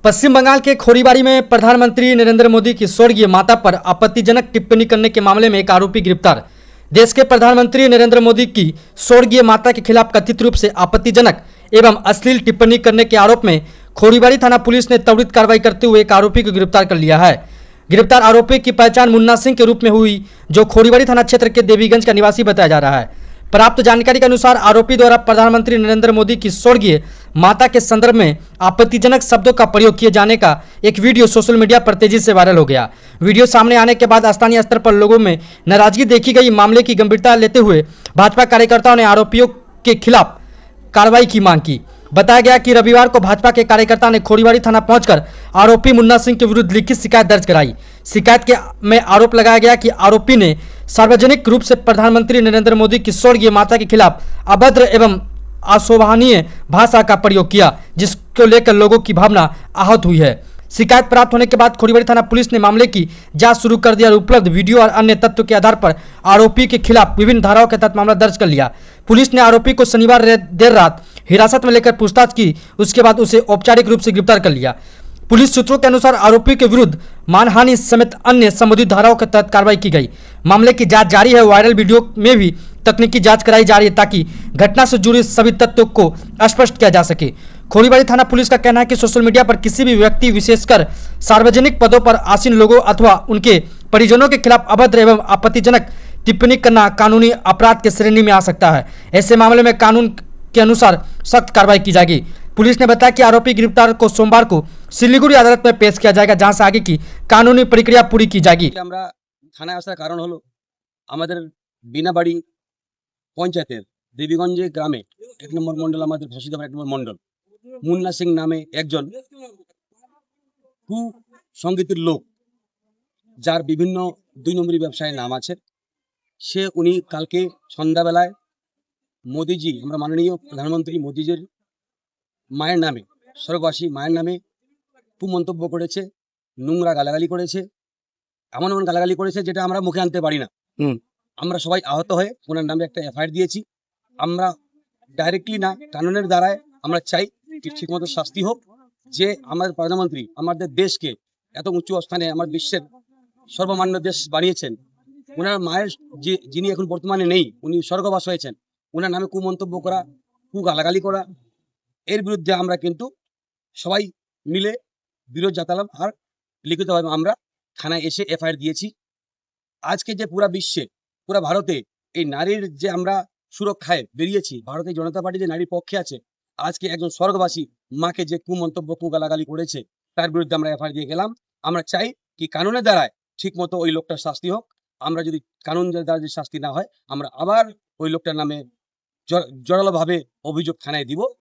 पश्चिम बंगाल के खोरीबाड़ी में प्रधानमंत्री नरेंद्र मोदी की स्वर्गीय माता पर आपत्तिजनक टिप्पणी करने के मामले में एक आरोपी गिरफ्तार। देश के प्रधानमंत्री नरेंद्र मोदी की स्वर्गीय माता के खिलाफ कथित रूप से आपत्तिजनक एवं अश्लील टिप्पणी करने के आरोप में खोरीबाड़ी थाना पुलिस ने त्वरित कार्रवाई करते हुए एक आरोपी को गिरफ्तार कर लिया है। गिरफ्तार आरोपी की पहचान मुन्ना सिंह के रूप में हुई, जो खोरीबाड़ी थाना क्षेत्र के देवीगंज का निवासी बताया जा रहा है। प्राप्त जानकारी के अनुसार आरोपी द्वारा प्रधानमंत्री नरेंद्र मोदी की स्वर्गीय माता के संदर्भ में आपत्तिजनक शब्दों का प्रयोग किए जाने का एक वीडियो सोशल मीडिया पर तेजी से वायरल हो गया। वीडियो सामने आने के बाद स्थानीय स्तर पर लोगों में नाराजगी देखी गई। मामले की गंभीरता लेते हुए भाजपा कार्यकर्ताओं ने आरोपियों के खिलाफ कार्रवाई की मांग की। बताया गया कि रविवार को भाजपा के कार्यकर्ता ने खोरीबाड़ी थाना पहुंचकर आरोपी मुन्ना सिंह के विरुद्ध लिखित शिकायत दर्ज कराई। शिकायत में आरोप लगाया गया कि आरोपी ने सार्वजनिक रूप से प्रधानमंत्री नरेंद्र मोदी की स्वर्गीय माता के खिलाफ अभद्र एवं अशोभनीय भाषा का प्रयोग किया, जिसको लेकर लोगों की भावना आहत हुई है। शिकायत प्राप्त होने के बाद खोरीबाड़ी थाना पुलिस ने मामले की जांच शुरू कर दिया और उपलब्ध वीडियो और अन्य तथ्यों के आधार पर आरोपी के खिलाफ विभिन्न धाराओं के तहत मामला दर्ज कर लिया। पुलिस ने आरोपी को शनिवार देर रात हिरासत में लेकर पूछताछ की, उसके बाद उसे औपचारिक रूप से गिरफ्तार कर लिया। पुलिस सूत्रों के अनुसार आरोपी के विरुद्ध मानहानि समेत अन्य संबंधित धाराओं के तहत कार्रवाई की गई। मामले की जांच जारी है। वायरल वीडियो में भी तकनीकी जांच कराई जा रही है ताकि घटना से जुड़े सभी तथ्यों को स्पष्ट किया जा सके। खोरीबाड़ी थाना पुलिस का कहना है कि सोशल मीडिया पर किसी भी व्यक्ति, विशेषकर सार्वजनिक पदों पर आसीन लोगों अथवा उनके परिजनों के खिलाफ अभद्र एवं आपत्तिजनक टिप्पणी करना कानूनी अपराध के श्रेणी में आ सकता है। ऐसे मामले में कानून के अनुसार सख्त कार्रवाई की जाएगी। पुलिस ने बताया कि आरोपी गिरफ्तार को सोमवार को सिलीगुड़ी अदालत में पेश किया जाएगा, जहां से आगे की कानूनी प्रक्रिया पूरी की जाएगी। আমরা থানায় আসার কারণ হলো আমাদের বিনাবাড়ি পঞ্চায়েতের দেবীগঞ্জে গ্রামে 1 নম্বর মণ্ডল, আমাদের ফাঁসিদাবার 1 নম্বর মণ্ডল, মুন্না সিং নামে একজন কুসংগীতের লোক, যার বিভিন্ন 2 নম্বরী ব্যবসায় নাম আছে, উনি কালকে সন্ধ্যাবেলায় মোদিজি, আমরা মাননীয় প্রধানমন্ত্রী মোদিজির মায়ের নামে, স্বর্গবাসী মায়ের নামে কুমন্তব্য করেছে, নোংরা গালাগালি করেছে, এমন এমন গালাগালি করেছে যেটা আমরা মুখে আনতে পারি না। আমরা সবাই আহত হয়ে ওনার নামে একটা এফআইআর দিয়েছি। আমরা ডাইরেক্টলি না, কানুনের দ্বারায় আমরা চাই ঠিকমতো শাস্তি হোক। যে আমাদের প্রধানমন্ত্রী আমাদের দেশকে এত উঁচু স্থানে, আমার বিশ্বের সর্বমান্য দেশ বানিয়েছেন, ওনার মায়ের যিনি এখন বর্তমানে নেই, উনি স্বর্গবাস হয়েছেন, ওনার নামে কুমন্তব্য করা, গালাগালি করা, এর বিরুদ্ধে আমরা কিন্তু সবাই মিলে বিরোধ জানালাম। আর লিখিতভাবে আমরা থানায় এসে এফআইআর দিয়েছি। আজকে যে পুরা বিশ্বে, পুরা ভারতে এই নারীর যে আমরা সুরক্ষায় বেরিয়েছি, ভারতীয় জনতা পার্টি যে নারীর পক্ষে আছে, আজকে একজন স্বর্গবাসী মাকে যে কুমন্তব্য, গালাগালি করেছে, তার বিরুদ্ধে আমরা এফআইআর দিয়ে গেলাম। আমরা চাই কি কানুনের দ্বারায় ঠিক মতো ওই লোকটার শাস্তি হোক। আমরা যদি কানুনের দ্বারা যদি শাস্তি না হয়, আমরা আবার ওই লোকটার নামে জোরালোভাবে অভিযোগ থানায় দিব।